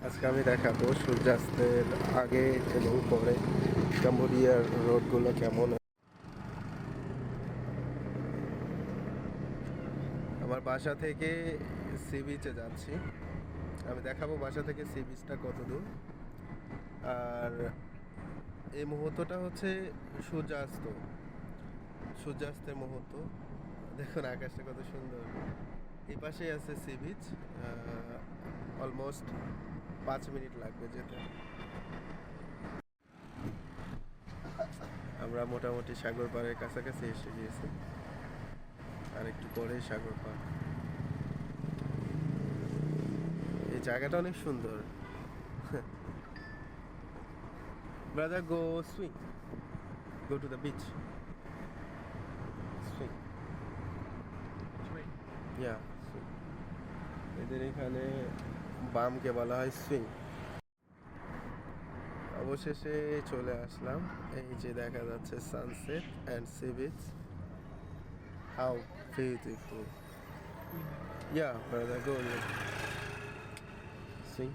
আজকে আমি দেখাবো সূর্যাস্তের আগে এবং পরে কম্বোডিয়ার রোডগুলো কেমন। আমার বাসা থেকে সি বিচে যাচ্ছি। আমি দেখাবো বাসা থেকে সি বিচটা কত দূর। আর এই মুহূর্তটা হচ্ছে সূর্যাস্তের মুহূর্ত। দেখুন আকাশটা কত সুন্দর। এই পাশেই আছে সি বিচ। অলমোস্ট 5 মিনিট লাগবে যেতে। আমরা মোটামুটি সাগর পাড়ের কাছাকাছি এসে গিয়েছি, আর একটু পরেই সাগর পাড়। এই জায়গাটা অনেক সুন্দর। Brother, go swing, go to the beach, swing. Yeah, swing. এদের এখানে বামকে বলা হয় সুইং। অবশেষে চলে আসলাম। এই যে দেখা যাচ্ছে sunset and sea beach. How beautiful. Yeah brother, go swing.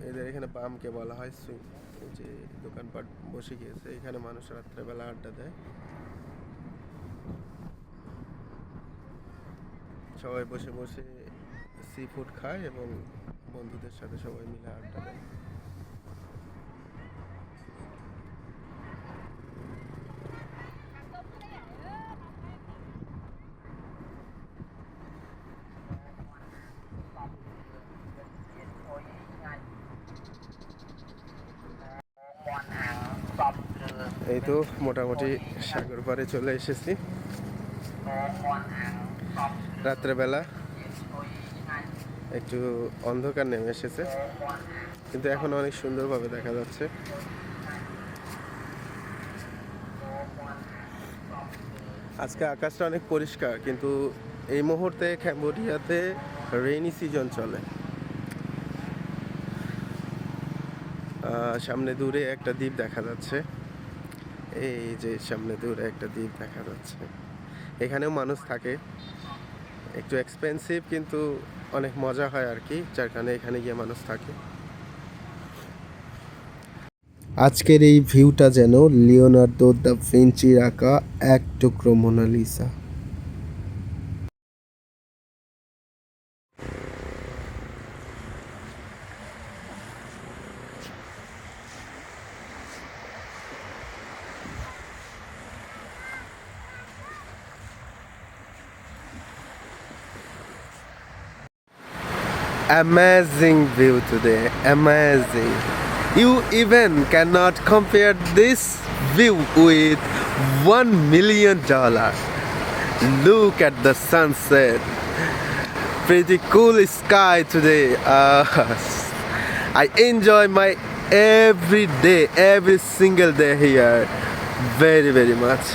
এদের এখানে বামকে বলা হয় সুইং। এই যে দোকানপাট বসে গিয়েছে, এখানে মানুষ রাত্রেবেলা আড্ডা দেয়। সবাই বসে বসে সি ফুড খায় এবং বন্ধুদের সাথে সবাই মিলে আড্ডা দেয়। এই তো মোটামুটি সাগর পাড়ে চলে এসেছি। রাত্রেবেলা একটু অন্ধকার নেমে এসেছে, কিন্তু এখন অনেক সুন্দরভাবে দেখা যাচ্ছে। আজকে আকাশটা অনেক পরিষ্কার, কিন্তু এই মুহূর্তে ক্যাম্বোডিয়াতে রেইনি সিজন চলে। সামনে দূরে একটা দ্বীপ দেখা যাচ্ছে। এই যে সামনে দূরে একটা দ্বীপ দেখা যাচ্ছে। এখানেও মানুষ থাকে, একটু এক্সপেন্সিভ কিন্তু অনেক মজা হয় আর কি, যার কারণে এখানে গিয়ে মানুষ থাকে। আজকের এই ভিউটা যেন লিওনার্দো দ্য ভিঞ্চির আঁকা এক টুকরো Mona Lisa. Amazing view today, amazing. You even cannot compare this view with $1 million. Look at the sunset. Pretty cool sky today. I enjoy my every single day here very much.